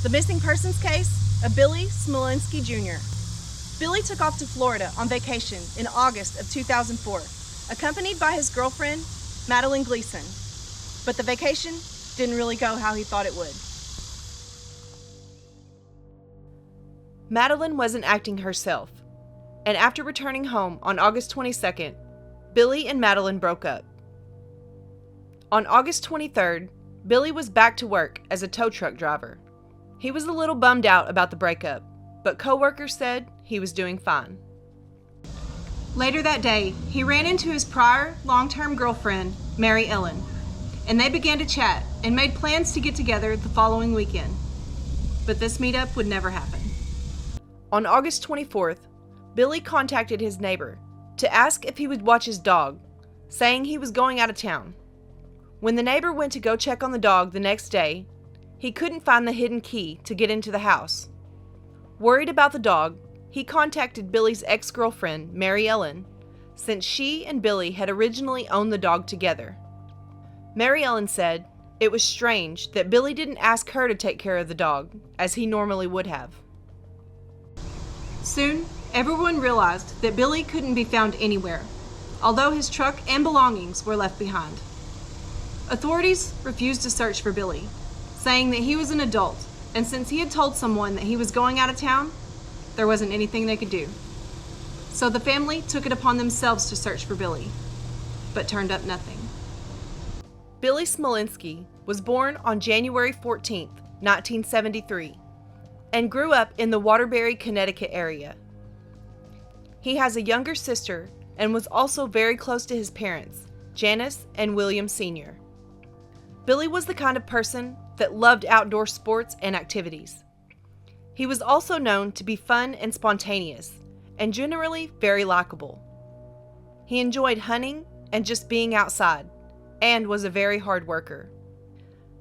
The missing persons case of Billy Smolinski Jr. Billy took off to Florida on vacation in August of 2004, accompanied by his girlfriend, Madeline Gleason. But the vacation didn't really go how he thought it would. Madeline wasn't acting herself, and after returning home on August 22nd, Billy and Madeline broke up. On August 23rd, Billy was back to work as a tow truck driver. He was a little bummed out about the breakup, but coworkers said he was doing fine. Later that day, he ran into his prior long-term girlfriend, Mary Ellen, and they began to chat and made plans to get together the following weekend. But this meetup would never happen. On August 24th, Billy contacted his neighbor to ask if he would watch his dog, saying he was going out of town. When the neighbor went to go check on the dog the next day, he couldn't find the hidden key to get into the house. Worried about the dog, he contacted Billy's ex-girlfriend, Mary Ellen, since she and Billy had originally owned the dog together. Mary Ellen said it was strange that Billy didn't ask her to take care of the dog, as he normally would have. Soon, everyone realized that Billy couldn't be found anywhere, although his truck and belongings were left behind. Authorities refused to search for Billy, saying that he was an adult, and since he had told someone that he was going out of town, there wasn't anything they could do. So the family took it upon themselves to search for Billy, but turned up nothing. Billy Smolinski was born on January 14, 1973, and grew up in the Waterbury, Connecticut area. He has a younger sister and was also very close to his parents, Janice and William Sr. Billy was the kind of person that loved outdoor sports and activities. He was also known to be fun and spontaneous, and generally very likable. He enjoyed hunting and just being outside, and was a very hard worker.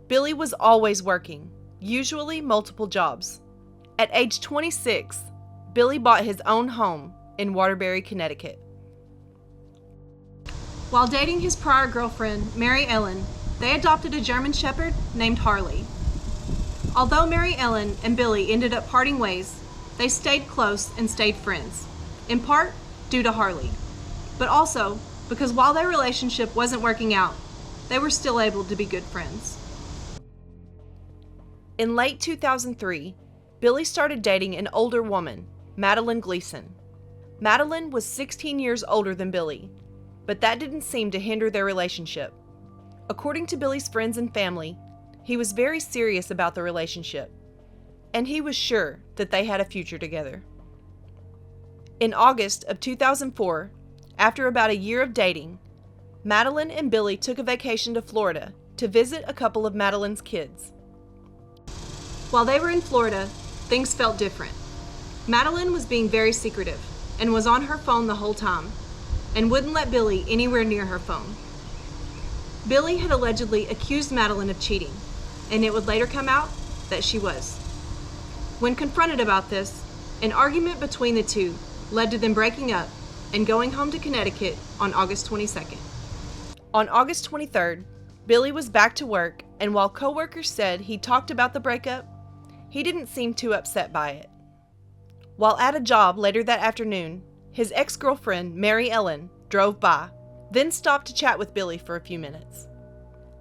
Billy was always working, usually multiple jobs. At age 26, Billy bought his own home in Waterbury, Connecticut. While dating his prior girlfriend, Mary Ellen, they adopted a German Shepherd named Harley. Although Mary Ellen and Billy ended up parting ways, they stayed close and stayed friends, in part due to Harley, but also because while their relationship wasn't working out, they were still able to be good friends. In late 2003, Billy started dating an older woman, Madeline Gleason. Madeline was 16 years older than Billy, but that didn't seem to hinder their relationship. According to Billy's friends and family, he was very serious about the relationship, and he was sure that they had a future together. In August of 2004, after about a year of dating, Madeline and Billy took a vacation to Florida to visit a couple of Madeline's kids. While they were in Florida, things felt different. Madeline was being very secretive and was on her phone the whole time and wouldn't let Billy anywhere near her phone. Billy had allegedly accused Madeline of cheating, and it would later come out that she was. When confronted about this, an argument between the two led to them breaking up and going home to Connecticut on August 22nd. On August 23rd, Billy was back to work, and while coworkers said he talked about the breakup, he didn't seem too upset by it. While at a job later that afternoon, his ex-girlfriend, Mary Ellen, drove by, then stopped to chat with Billy for a few minutes.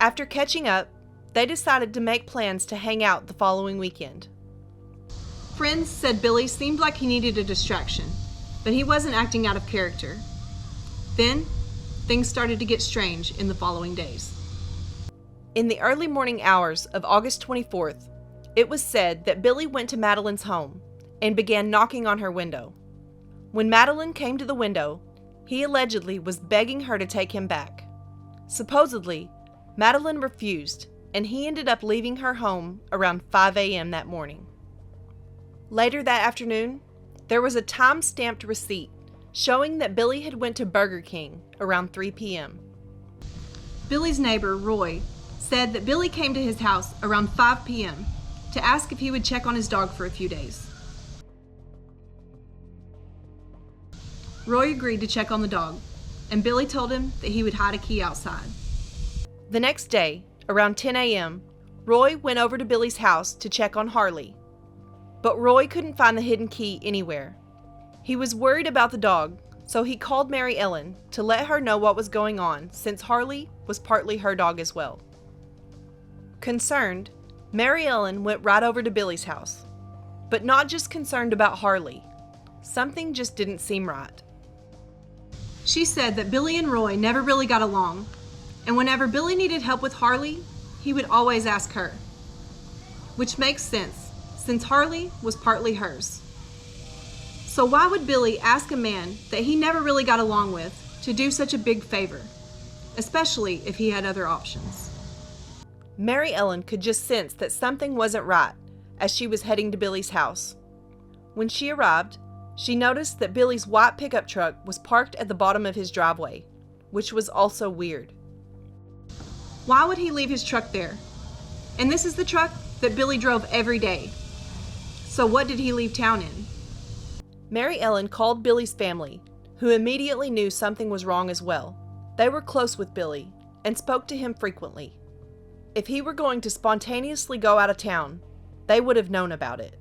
After catching up, they decided to make plans to hang out the following weekend. Friends said Billy seemed like he needed a distraction, but he wasn't acting out of character. Then, things started to get strange in the following days. In the early morning hours of August 24th, it was said that Billy went to Madeline's home and began knocking on her window. When Madeline came to the window, he allegedly was begging her to take him back. Supposedly, Madeline refused, and he ended up leaving her home around 5 a.m. that morning. Later that afternoon, there was a time-stamped receipt showing that Billy had went to Burger King around 3 p.m. Billy's neighbor, Roy, said that Billy came to his house around 5 p.m. to ask if he would check on his dog for a few days. Roy agreed to check on the dog, and Billy told him that he would hide a key outside. The next day, around 10 a.m., Roy went over to Billy's house to check on Harley, but Roy couldn't find the hidden key anywhere. He was worried about the dog, so he called Mary Ellen to let her know what was going on, since Harley was partly her dog as well. Concerned, Mary Ellen went right over to Billy's house, but not just concerned about Harley. Something just didn't seem right. She said that Billy and Roy never really got along, and whenever Billy needed help with Harley, he would always ask her. Which makes sense, since Harley was partly hers. So why would Billy ask a man that he never really got along with to do such a big favor, especially if he had other options? Mary Ellen could just sense that something wasn't right as she was heading to Billy's house. When she arrived, she noticed that Billy's white pickup truck was parked at the bottom of his driveway, which was also weird. Why would he leave his truck there? And this is the truck that Billy drove every day. So what did he leave town in? Mary Ellen called Billy's family, who immediately knew something was wrong as well. They were close with Billy and spoke to him frequently. If he were going to spontaneously go out of town, they would have known about it.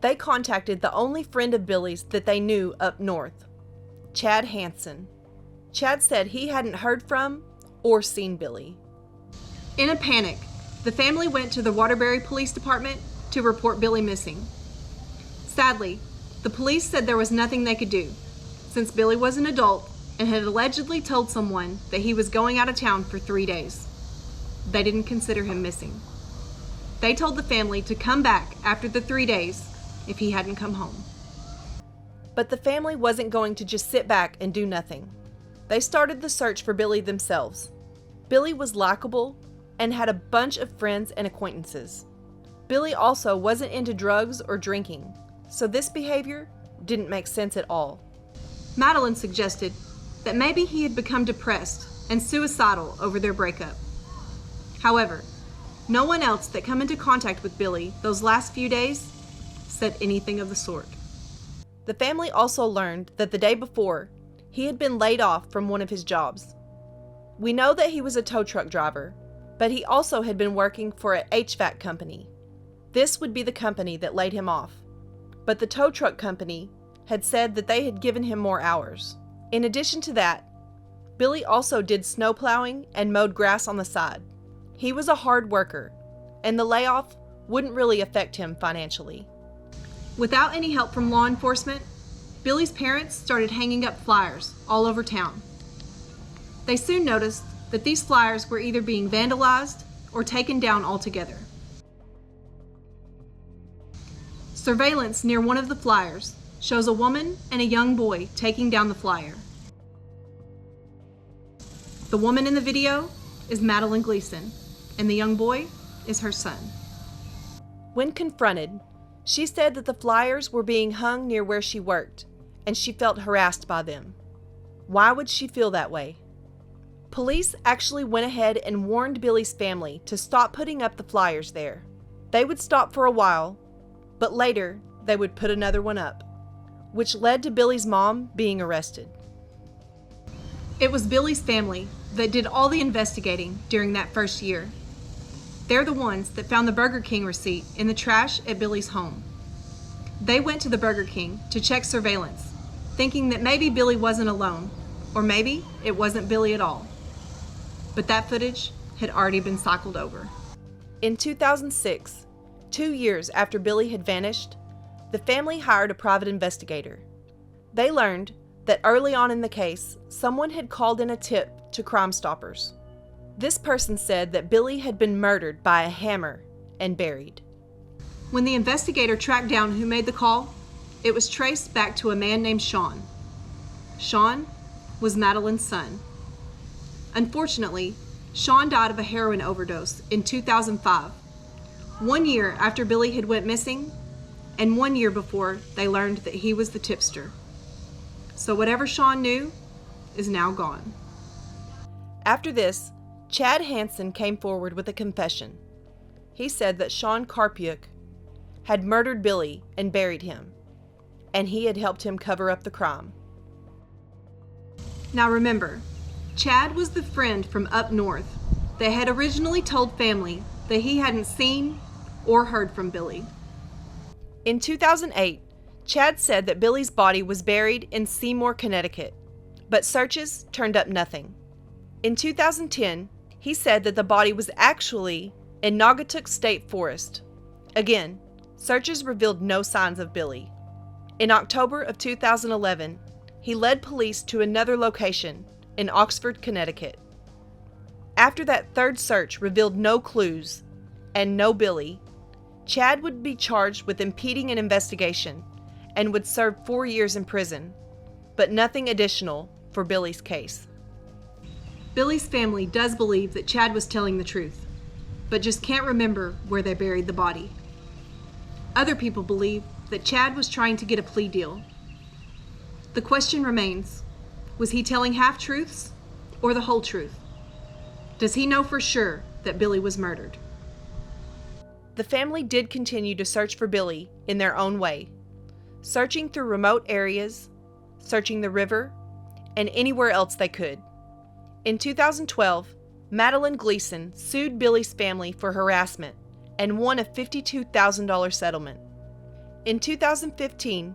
They contacted the only friend of Billy's that they knew up north, Chad Hansen. Chad said he hadn't heard from or seen Billy. In a panic, the family went to the Waterbury Police Dept to report Billy missing. Sadly, the police said there was nothing they could do, since Billy was an adult and had allegedly told someone that he was going out of town for 3 days. They didn't consider him missing. They told the family to come back after the 3 days if he hadn't come home. But the family wasn't going to just sit back and do nothing. They started the search for Billy themselves. Billy was likable and had a bunch of friends and acquaintances. Billy also wasn't into drugs or drinking, so this behavior didn't make sense at all. Madeline suggested that maybe he had become depressed and suicidal over their breakup. However, no one else that come into contact with Billy those last few days said anything of the sort. The family also learned that the day before, he had been laid off from one of his jobs. We know that he was a tow truck driver, but he also had been working for an HVAC company. This would be the company that laid him off, but the tow truck company had said that they had given him more hours. In addition to that, Billy also did snow plowing and mowed grass on the side. He was a hard worker, and the layoff wouldn't really affect him financially. Without any help from law enforcement, Billy's parents started hanging up flyers all over town. They soon noticed that these flyers were either being vandalized or taken down altogether. Surveillance near one of the flyers shows a woman and a young boy taking down the flyer. The woman in the video is Madeline Gleason, and the young boy is her son. When confronted, she said that the flyers were being hung near where she worked, and she felt harassed by them. Why would she feel that way? Police actually went ahead and warned Billy's family to stop putting up the flyers there. They would stop for a while, but later they would put another one up, which led to Billy's mom being arrested. It was Billy's family that did all the investigating during that first year. They're the ones that found the Burger King receipt in the trash at Billy's home. They went to the Burger King to check surveillance, thinking that maybe Billy wasn't alone, or maybe it wasn't Billy at all. But that footage had already been cycled over. In 2006, 2 years after Billy had vanished, the family hired a private investigator. They learned that early on in the case, someone had called in a tip to Crime Stoppers. This person said that Billy had been murdered by a hammer and buried. When the investigator tracked down who made the call, it was traced back to a man named Sean. Sean was Madeline's son. Unfortunately, Sean died of a heroin overdose in 2005, 1 year after Billy had went missing, and 1 year before they learned that he was the tipster. So whatever Sean knew is now gone. After this, Chad Hansen came forward with a confession. He said that Sean Karpiuk had murdered Billy and buried him, and he had helped him cover up the crime. Now remember, Chad was the friend from up north that had originally told family that he hadn't seen or heard from Billy. In 2008, Chad said that Billy's body was buried in Seymour, Connecticut, but searches turned up nothing. In 2010, he said that the body was actually in Naugatuck State Forest. Again, searches revealed no signs of Billy. In October of 2011, he led police to another location in Oxford, Connecticut. After that third search revealed no clues and no Billy, Chad would be charged with impeding an investigation and would serve 4 years in prison, but nothing additional for Billy's case. Billy's family does believe that Chad was telling the truth, but just can't remember where they buried the body. Other people believe that Chad was trying to get a plea deal. The question remains, was he telling half-truths or the whole truth? Does he know for sure that Billy was murdered? The family did continue to search for Billy in their own way, searching through remote areas, searching the river, and anywhere else they could. In 2012, Madeline Gleason sued Billy's family for harassment and won a $52,000 settlement. In 2015,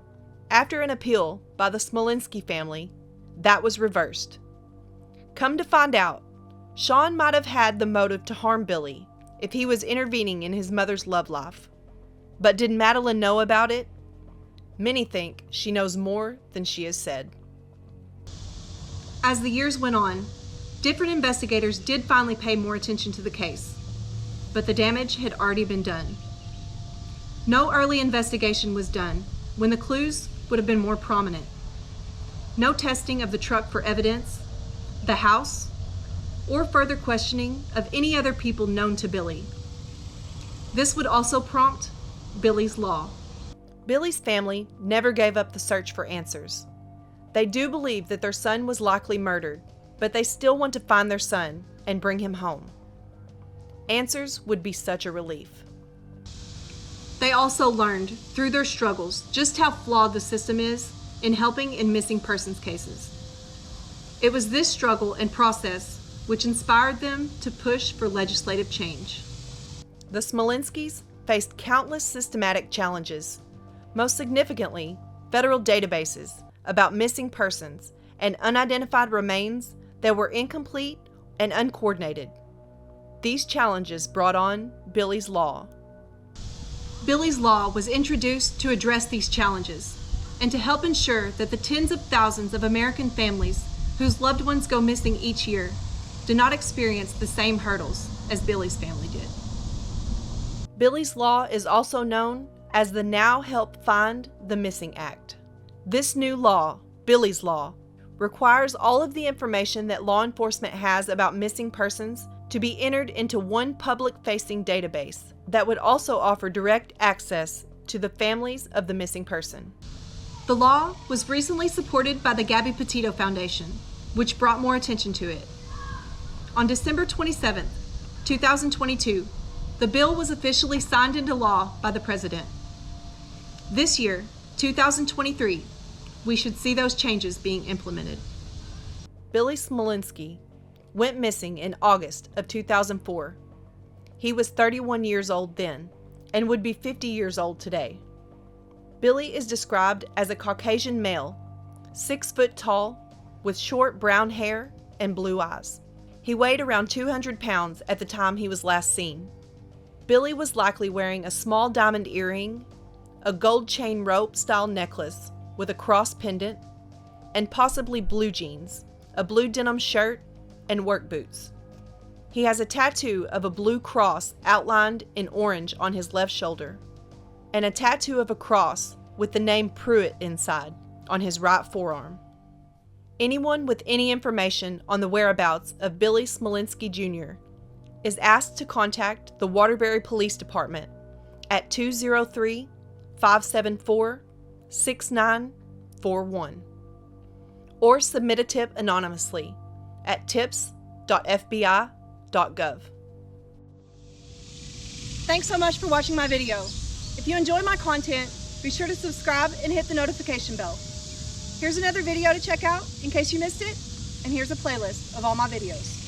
after an appeal by the Smolinski family, that was reversed. Come to find out, Sean might have had the motive to harm Billy if he was intervening in his mother's love life. But did Madeline know about it? Many think she knows more than she has said. As the years went on, different investigators did finally pay more attention to the case, but the damage had already been done. No early investigation was done when the clues would have been more prominent. No testing of the truck for evidence, the house, or further questioning of any other people known to Billy. This would also prompt Billy's Law. Billy's family never gave up the search for answers. They do believe that their son was likely murdered, but they still want to find their son and bring him home. Answers would be such a relief. They also learned through their struggles just how flawed the system is in helping in missing persons cases. It was this struggle and process which inspired them to push for legislative change. The Smolinskis faced countless systematic challenges, most significantly federal databases about missing persons and unidentified remains that were incomplete and uncoordinated. These challenges brought on Billy's Law. Billy's Law was introduced to address these challenges and to help ensure that the tens of thousands of American families whose loved ones go missing each year do not experience the same hurdles as Billy's family did. Billy's Law is also known as the Now Help Find the Missing Act. This new law, Billy's Law, requires all of the information that law enforcement has about missing persons to be entered into one public-facing database that would also offer direct access to the families of the missing person. The law was recently supported by the Gabby Petito Foundation, which brought more attention to it. On December 27, 2022, the bill was officially signed into law by the President. This year, 2023, we should see those changes being implemented. Billy Smolinski went missing in August of 2004. He was 31 years old then and would be 50 years old today. Billy is described as a Caucasian male, 6 foot tall, with short brown hair and blue eyes. He weighed around 200 pounds at the time he was last seen. Billy was likely wearing a small diamond earring, a gold chain rope style necklace with a cross pendant, and possibly blue jeans, a blue denim shirt, and work boots. He has a tattoo of a blue cross outlined in orange on his left shoulder, and a tattoo of a cross with the name Pruitt inside on his right forearm. Anyone with any information on the whereabouts of Billy Smolinski Jr. is asked to contact the Waterbury Police Dept at 203-574-6941 or submit a tip anonymously at TIPS.FBI.GOV. Thanks so much for watching my video. If you enjoy my content, be sure to subscribe and hit the notification bell. Here's another video to check out in case you missed it, and here's a playlist of all my videos.